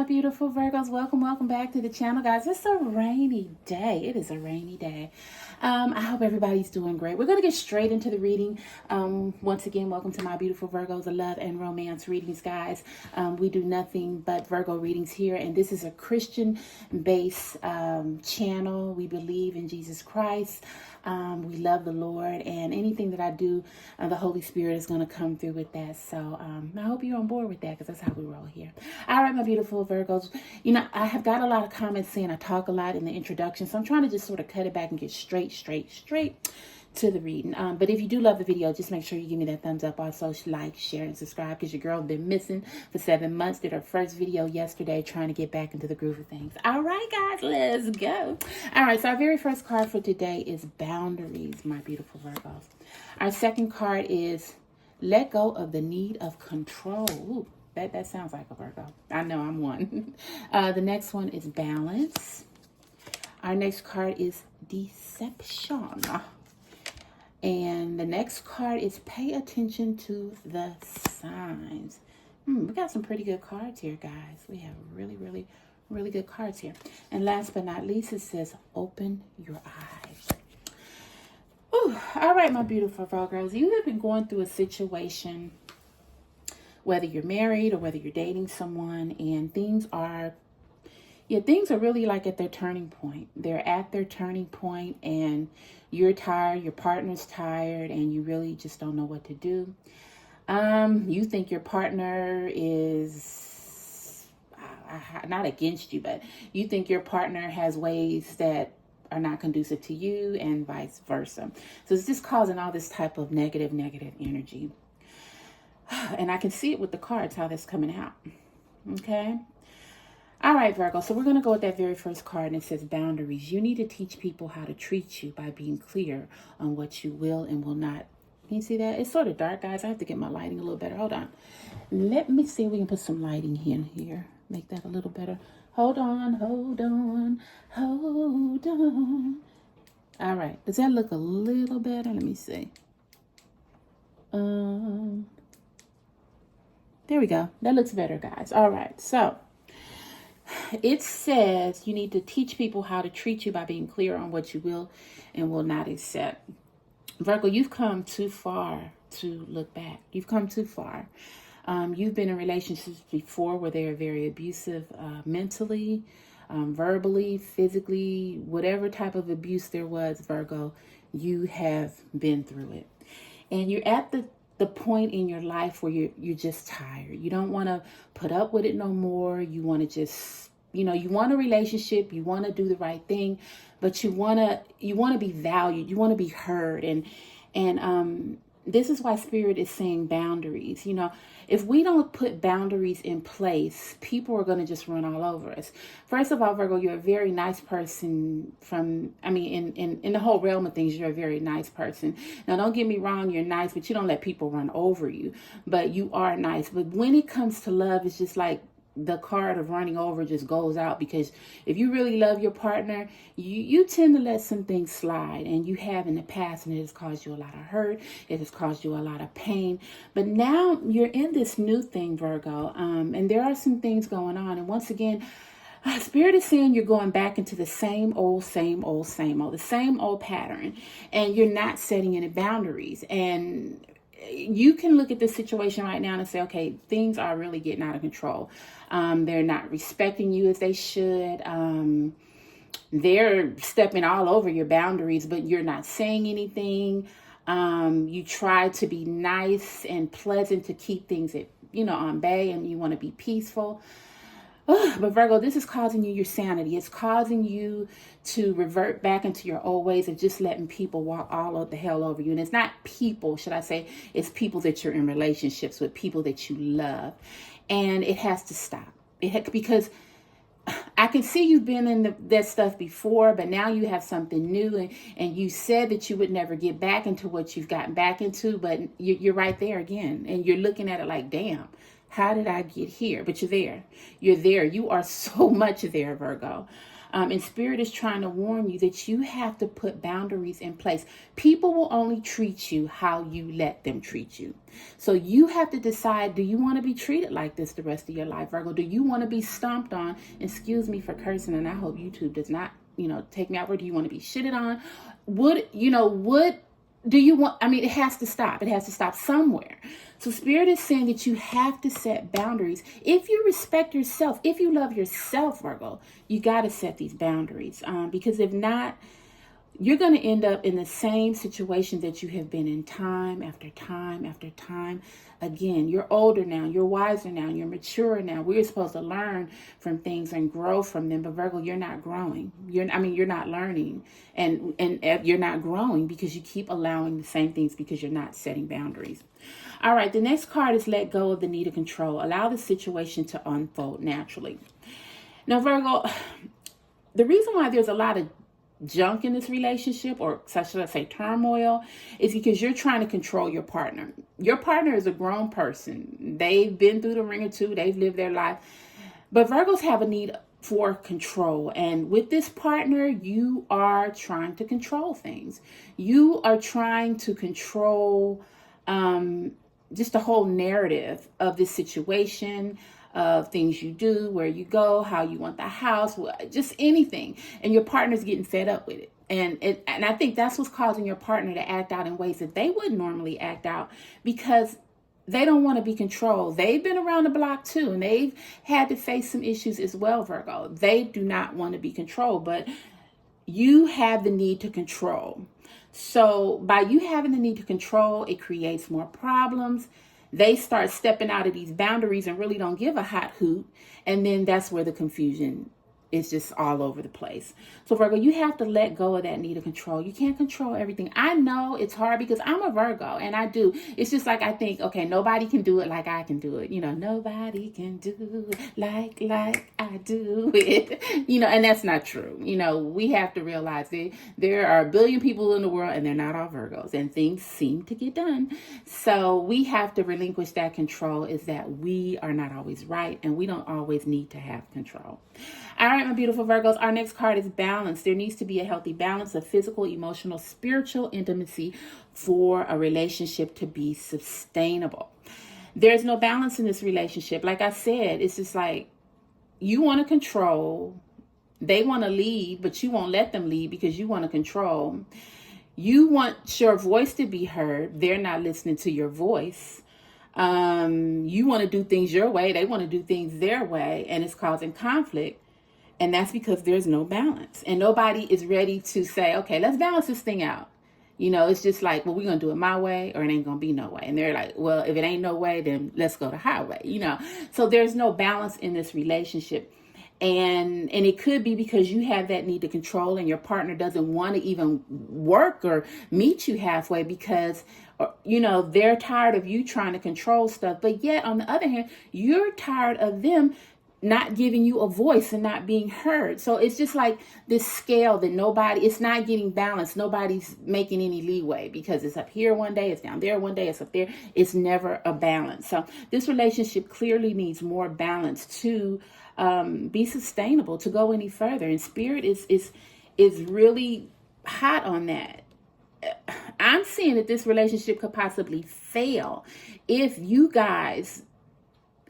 my beautiful Virgos. Welcome back to the channel, guys. It's a rainy day. It is a rainy day. I hope everybody's doing great. We're going to get straight into the reading. Once again, welcome to my beautiful Virgos, the love and romance readings, guys. We do nothing but Virgo readings here, and this is a Christian-based channel. We believe in Jesus Christ. We love the Lord, and anything that I do, the Holy Spirit is going to come through with that. So I hope you're on board with that, because that's how we roll here. All right, my beautiful Virgos. You know, I have got a lot of comments saying I talk a lot in the introduction, so I'm trying to just sort of cut it back and get straight to the reading. But if you do love the video, just make sure you give me that thumbs up. Also, like, share, and subscribe, because your girl's been missing for 7 months. Did her first video yesterday, trying to get back into the groove of things. All right, guys, let's go. All right, so our very first card for today is Boundaries, my beautiful Virgos. Our second card is Let Go of the Need of Control. Ooh, that sounds like a Virgo. I know I'm one. The next one is Balance. Our next card is Deception. And the next card is Pay Attention to the Signs. We got some pretty good cards here, guys. We have really good cards here. And last but not least, it says Open Your Eyes. Ooh, all right, my beautiful Virgos. You have been going through a situation, whether you're married or whether you're dating someone, and things are really like at their turning point. They're at their turning point, and you're tired, your partner's tired, and you really just don't know what to do. You think your partner is not against you, but you think your partner has ways that are not conducive to you, and vice versa. So it's just causing all this type of negative energy. And I can see it with the cards, how that's coming out. Okay. All right, Virgo. So we're going to go with that very first card, and it says Boundaries. You need to teach people how to treat you by being clear on what you will and will not. Can you see that? It's sort of dark, guys. I have to get my lighting a little better. Hold on. Let me see if we can put some lighting in here. Make that a little better. Hold on. All right. Does that look a little better? Let me see. There we go. That looks better, guys. All right. So it says you need to teach people how to treat you by being clear on what you will and will not accept. Virgo, you've come too far to look back. You've come too far. You've been in relationships before where they are very abusive, mentally, verbally, physically, whatever type of abuse there was, Virgo, you have been through it. And you're at the point in your life where you're just tired. You don't want to put up with it no more. You want to just, you want a relationship, you want to do the right thing, but you want to be valued, you want to be heard. And this is why Spirit is saying boundaries. If we don't put boundaries in place, people are going to just run all over us. First of all, Virgo, you're a very nice person. In the whole realm of things, you're a very nice person. Now, don't get me wrong, you're nice, but you don't let people run over you. But you are nice. But when it comes to love, it's just like the card of running over just goes out, because if you really love your partner, you tend to let some things slide, and you have in the past, and it has caused you a lot of hurt. It has caused you a lot of pain. But now you're in this new thing, Virgo, and there are some things going on. And once again, Spirit is saying you're going back into the same old pattern, and you're not setting any boundaries. And you can look at this situation right now and say, okay, things are really getting out of control. They're not respecting you as they should. They're stepping all over your boundaries, but you're not saying anything. You try to be nice and pleasant to keep things on bay, and you want to be peaceful. But Virgo, this is causing you your sanity. It's causing you to revert back into your old ways of just letting people walk all of the hell over you. And it's not people, should I say, it's people that you're in relationships with, people that you love. And it has to stop. Because I can see you've been in that stuff before, but now you have something new, and you said that you would never get back into what you've gotten back into, but you're right there again, and you're looking at it like, damn, how did I get here? But you're there. You are so much there, Virgo. And Spirit is trying to warn you that you have to put boundaries in place. People will only treat you how you let them treat you. So you have to decide, do you want to be treated like this the rest of your life, Virgo? Do you want to be stomped on? Excuse me for cursing, and I hope YouTube does not, take me out. Or do you want to be shitted on? What do you want? I mean, it has to stop. It has to stop somewhere. So Spirit is saying that you have to set boundaries. If you respect yourself, if you love yourself, Virgo, you got to set these boundaries. Because if not, you're going to end up in the same situation that you have been in time after time after time. Again, you're older now, you're wiser now, you're mature now. We're supposed to learn from things and grow from them. But Virgo, you're not growing. You're not learning, and you're not growing because you keep allowing the same things because you're not setting boundaries. All right, the next card is let go of the need of control. Allow the situation to unfold naturally. Now, Virgo, the reason why there's a lot of junk in this relationship, or should I say turmoil, is because you're trying to control your partner. Your partner is a grown person. They've been through the ringer too. They've lived their life. But Virgos have a need for control. And with this partner, you are trying to control things. You are trying to control just the whole narrative of this situation, of things you do, where you go, how you want the house, just anything. And your partner's getting fed up with it. And I think that's what's causing your partner to act out in ways that they wouldn't normally act out, because they don't want to be controlled. They've been around the block too, and they've had to face some issues as well, Virgo. They do not want to be controlled, but you have the need to control. So by you having the need to control, it creates more problems. They start stepping out of these boundaries and really don't give a hot hoot. And then that's where the confusion is just all over the place. So Virgo, you have to let go of that need of control. You can't control everything. I know it's hard because I'm a Virgo and I do. It's just like I think, okay, nobody can do it like I can do it. Nobody can do it like I do it. And that's not true. We have to realize that there are a billion people in the world and they're not all Virgos, and things seem to get done. So we have to relinquish that control, is that we are not always right and we don't always need to have control. All right, my beautiful Virgos, our next card is balance. There needs to be a healthy balance of physical, emotional, spiritual intimacy for a relationship to be sustainable. There's no balance in this relationship. Like I said, it's just like you want to control. They want to lead, but you won't let them lead because you want to control. You want your voice to be heard. They're not listening to your voice. You want to do things your way. They want to do things their way, and it's causing conflict. And that's because there's no balance, and nobody is ready to say, okay, let's balance this thing out. It's just like, well, we're going to do it my way or it ain't going to be no way. And they're like, well, if it ain't no way, then let's go the highway, So there's no balance in this relationship. And it could be because you have that need to control and your partner doesn't want to even work or meet you halfway because, they're tired of you trying to control stuff. But yet, on the other hand, you're tired of them not giving you a voice and not being heard. So it's just like this scale that it's not getting balanced. Nobody's making any leeway because it's up here one day, it's down there one day, it's up there. It's never a balance. So this relationship clearly needs more balance to be sustainable, to go any further. And Spirit is really hot on that. I'm seeing that this relationship could possibly fail if you guys,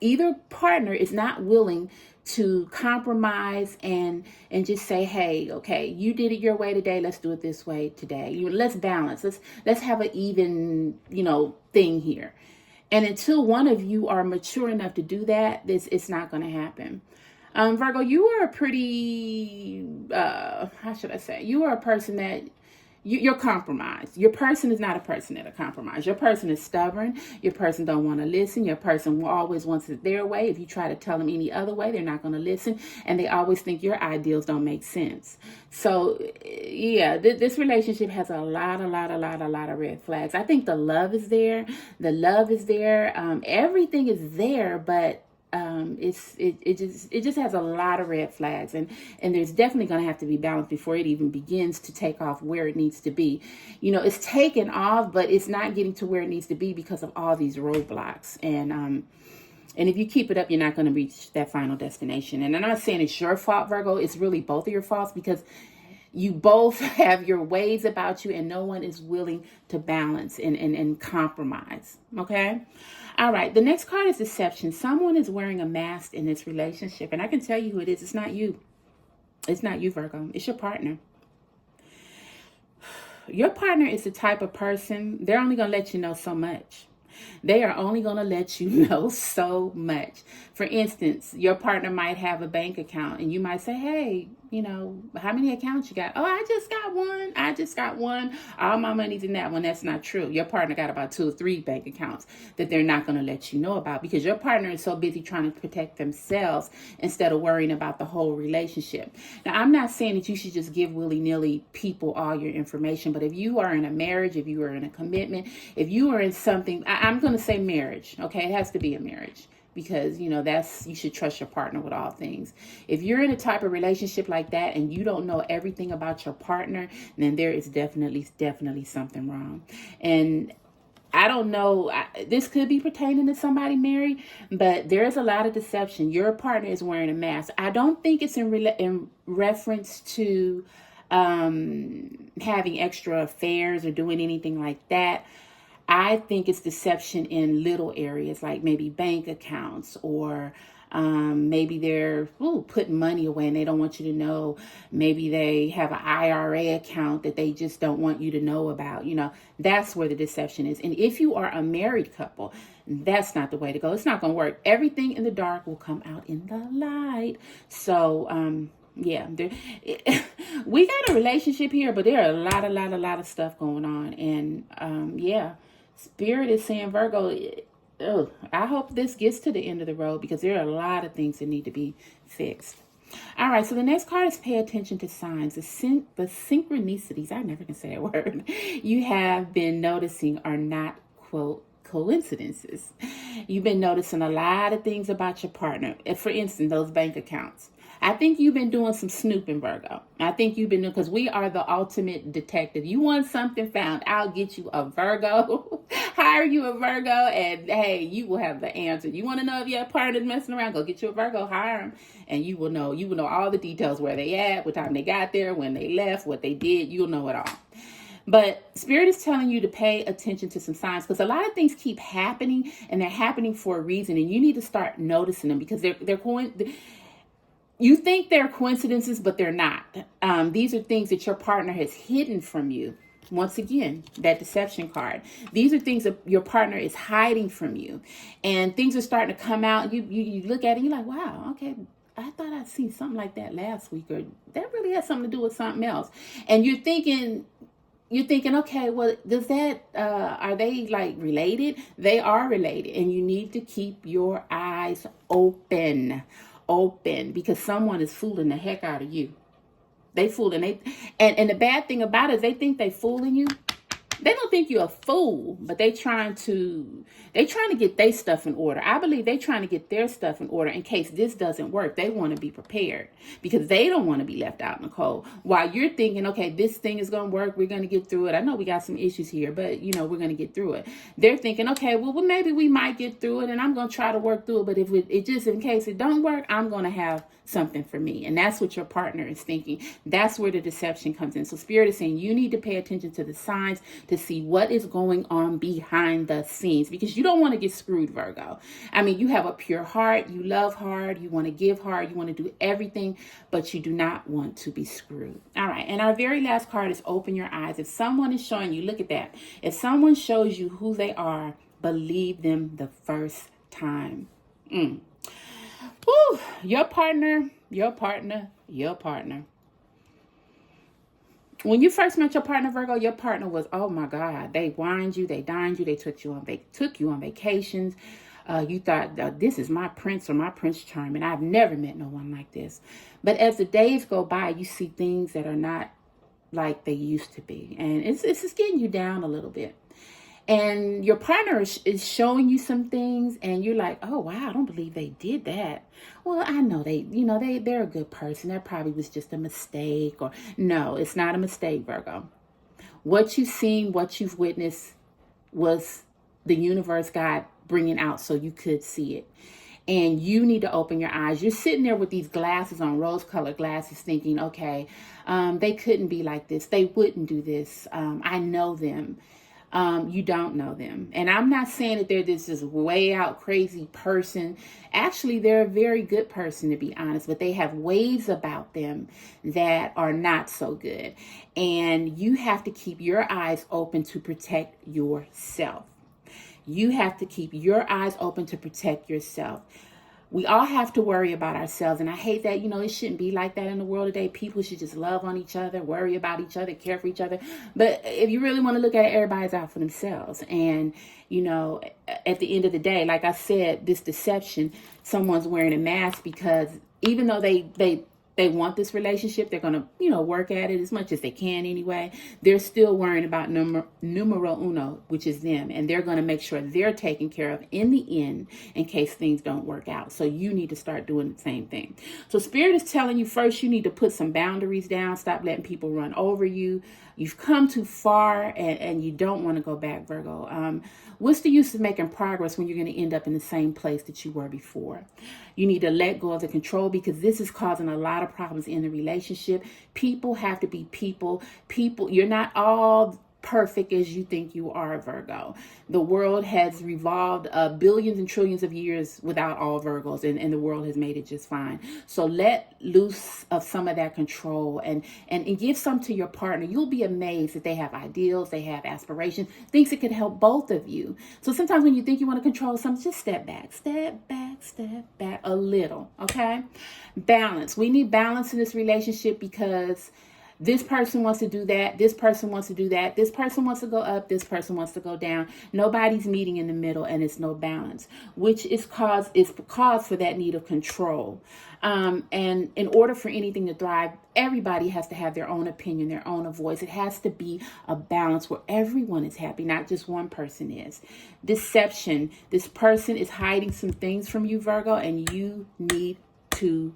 either partner, is not willing to compromise and just say, hey, okay, you did it your way today, let's do it this way today. Let's balance. Let's have an even, thing here. And until one of you are mature enough to do that, it's not going to happen. Virgo, you are a pretty, how should I say? You are a person that you're compromised. Your person is not a person that are compromised. Your person is stubborn. Your person don't want to listen. Your person always wants it their way. If you try to tell them any other way, they're not going to listen. And they always think your ideals don't make sense. So yeah, this relationship has a lot of red flags. I think the love is there. Everything is there, but it just has a lot of red flags, and there's definitely going to have to be balance before it even begins to take off where it needs to be. It's taken off, but it's not getting to where it needs to be because of all these roadblocks. And And if you keep it up, you're not going to reach that final destination. And I'm not saying it's your fault, Virgo. It's really both of your faults, because you both have your ways about you, and no one is willing to balance and compromise. Okay? All right. The next card is deception. Someone is wearing a mask in this relationship. And I can tell you who it is. It's not you. It's not you, Virgo. It's your partner. Your partner is the type of person, they're only going to let you know so much. They are only going to let you know so much. For instance, your partner might have a bank account and you might say, hey, how many accounts you got? Oh, I just got one. I just got one. All my money's in that one. That's not true. Your partner got about 2 or 3 bank accounts that they're not going to let you know about, because your partner is so busy trying to protect themselves instead of worrying about the whole relationship. Now, I'm not saying that you should just give willy-nilly people all your information, but if you are in a marriage, if you are in a commitment, if you are in something, I'm going to say marriage. Okay. It has to be a marriage, because you should trust your partner with all things. If you're in a type of relationship like that and you don't know everything about your partner, then there is definitely something wrong. And I don't know, this could be pertaining to somebody married, but there's a lot of deception. Your partner is wearing a mask. I don't think it's in reference to having extra affairs or doing anything like that. I think it's deception in little areas, like maybe bank accounts, or maybe they're putting money away and they don't want you to know. Maybe they have an IRA account that they just don't want you to know about. That's where the deception is. And if you are a married couple, that's not the way to go. It's not going to work. Everything in the dark will come out in the light. So, yeah, we got a relationship here, but there are a lot of stuff going on. And yeah, Spirit is saying, Virgo, I hope this gets to the end of the road, because there are a lot of things that need to be fixed. All right, so the next card is pay attention to signs. The synchronicities, I never can say that word, you have been noticing are not, quote, coincidences. You've been noticing a lot of things about your partner. For instance, those bank accounts. I think you've been doing some snooping, Virgo. I think you've been doing, because we are the ultimate detective. You want something found, I'll get you a Virgo. Hire you a Virgo, and hey, you will have the answer. You want to know if your partner's messing around, go get you a Virgo, hire them, and you will know. You will know all the details, where they at, what time they got there, when they left, what they did. You'll know it all. But Spirit is telling you to pay attention to some signs, because a lot of things keep happening, and they're happening for a reason, and you need to start noticing them, because they're going. You think they're coincidences, but they're not. These are things that your partner has hidden from you. Once again, that deception card. These are things that your partner is hiding from you. And things are starting to come out. You look at it and you're like, wow, okay, I thought I'd seen something like that last week, or that really has something to do with something else. And you're thinking, okay, well, does that, are they like related? They are related. And you need to keep your eyes open, because someone is fooling the heck out of you. They fooling, and the bad thing about it is they think they fooling you. They don't think you're a fool, but they trying to get their stuff in order. I believe they trying to get their stuff in order in case this doesn't work. They want to be prepared, because they don't want to be left out in the cold. While you're thinking, okay, this thing is going to work. We're going to get through it. I know we got some issues here, but we're going to get through it. They're thinking, okay, well, maybe we might get through it, and I'm going to try to work through it. But if it just in case it don't work, I'm going to have something for me. And that's what your partner is thinking. That's where the deception comes in. So Spirit is saying you need to pay attention to the signs to see what is going on behind the scenes, because you don't want to get screwed, Virgo. I mean, you have a pure heart. You love hard. You want to give hard. You want to do everything, but you do not want to be screwed. All right. And our very last card is open your eyes. If someone is showing you, look at that. If someone shows you who they are, believe them the first time. Woo, your partner. When you first met your partner, Virgo, your partner was, oh my God, they wined you, they dined you, they took you on vacations. You thought, this is my prince or my prince charming. I've never met no one like this. But as the days go by, you see things that are not like they used to be. And it's just getting you down a little bit. And your partner is showing you some things, and you're like, oh, wow, I don't believe they did that. Well, I know they're a good person. That probably was just a mistake. Or no, it's not a mistake, Virgo. What you've seen, what you've witnessed was the universe, God bringing out so you could see it. And you need to open your eyes. You're sitting there with these glasses on, rose-colored glasses, thinking, okay, they couldn't be like this. They wouldn't do this. I know them. You don't know them. And I'm not saying that they're this way out crazy person. Actually, they're a very good person, to be honest, but they have ways about them that are not so good. And you have to keep your eyes open to protect yourself. You have to keep your eyes open to protect yourself. We all have to worry about ourselves. And I hate that, it shouldn't be like that in the world today. People should just love on each other, worry about each other, care for each other. But if you really want to look at it, everybody's out for themselves. And, at the end of the day, like I said, this deception, someone's wearing a mask because even though they want this relationship, they're going to, work at it as much as they can anyway. They're still worrying about numero uno, which is them. And they're going to make sure they're taken care of in the end in case things don't work out. So you need to start doing the same thing. So Spirit is telling you first, you need to put some boundaries down. Stop letting people run over you. You've come too far and you don't want to go back, Virgo. What's the use of making progress when you're going to end up in the same place that you were before? You need to let go of the control because this is causing a lot of problems in the relationship. People have to be people. You're not all perfect as you think you are, Virgo. The world has revolved billions and trillions of years without all Virgos, and the world has made it just fine. So let loose of some of that control and give some to your partner. You'll be amazed that they have ideals, they have aspirations, things that could help both of you. So sometimes when you think you want to control something, just step back a little, okay? Balance. We need balance in this relationship because this person wants to do that. This person wants to do that. This person wants to go up. This person wants to go down. Nobody's meeting in the middle, and it's no balance, which is cause for that need of control. And in order for anything to thrive, everybody has to have their own opinion, their own voice. It has to be a balance where everyone is happy, not just one person is. Deception. This person is hiding some things from you, Virgo, and you need to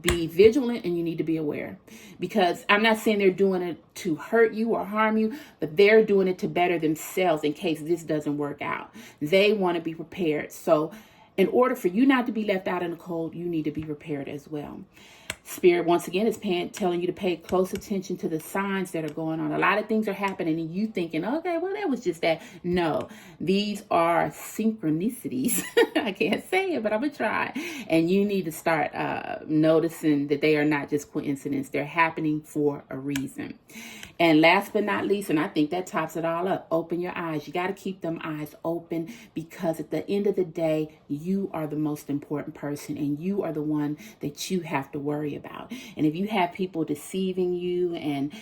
be vigilant and you need to be aware, because I'm not saying they're doing it to hurt you or harm you, but they're doing it to better themselves in case this doesn't work out. They want to be prepared. So in order for you not to be left out in the cold, you need to be prepared as well. Spirit, once again, is telling you to pay close attention to the signs that are going on. A lot of things are happening and you thinking, okay, well, that was just that. No, these are synchronicities. I can't say it, but I'm going to try. And you need to start noticing that they are not just coincidence. They're happening for a reason. And last but not least, and I think that tops it all up, open your eyes. You got to keep them eyes open, because at the end of the day, you are the most important person and you are the one that you have to worry about. And if you have people deceiving you and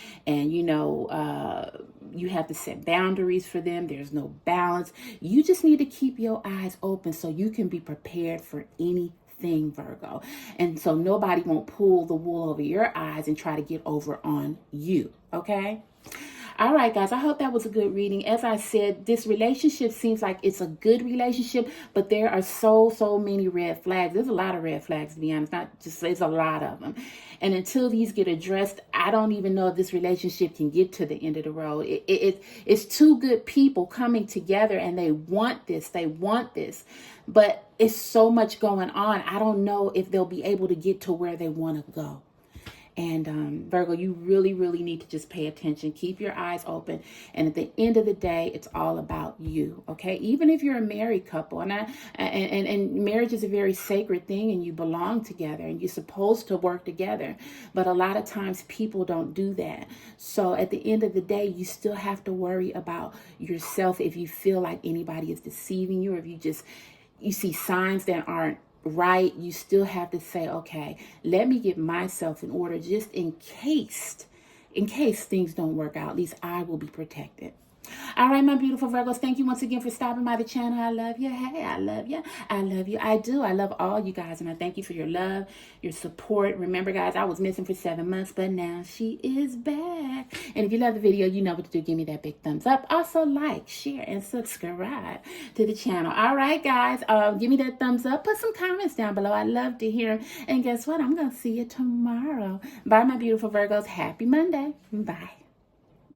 you have to set boundaries for them, there's no balance. You just need to keep your eyes open so you can be prepared for anything, Virgo. And so nobody won't pull the wool over your eyes and try to get over on you. Okay? All right, guys, I hope that was a good reading. As I said, this relationship seems like it's a good relationship, but there are so many red flags. There's a lot of red flags, to be honest. There's a lot of them. And until these get addressed, I don't even know if this relationship can get to the end of the road. It's two good people coming together and they want this. But it's so much going on. I don't know if they'll be able to get to where they want to go. And Virgo, you really need to just pay attention. Keep your eyes open. And at the end of the day, it's all about you. Okay? Even if you're a married couple, and marriage is a very sacred thing, and you belong together, and you're supposed to work together. But a lot of times people don't do that. So at the end of the day, you still have to worry about yourself. If you feel like anybody is deceiving you, or if you see signs that aren't right, you still have to say, okay, let me get myself in order just in case things don't work out. At least I will be protected. All right, my beautiful Virgos, thank you once again for stopping by the channel. I love you. Hey, I love you. I love you. I do. I love all you guys, and I thank you for your love, your support. Remember, guys, I was missing for 7 months, but now she is back. And if you love the video, you know what to do. Give me that big thumbs up. Also, like, share, and subscribe to the channel. All right, guys, give me that thumbs up. Put some comments down below. I love to hear them. And guess what? I'm going to see you tomorrow. Bye, my beautiful Virgos. Happy Monday. Bye.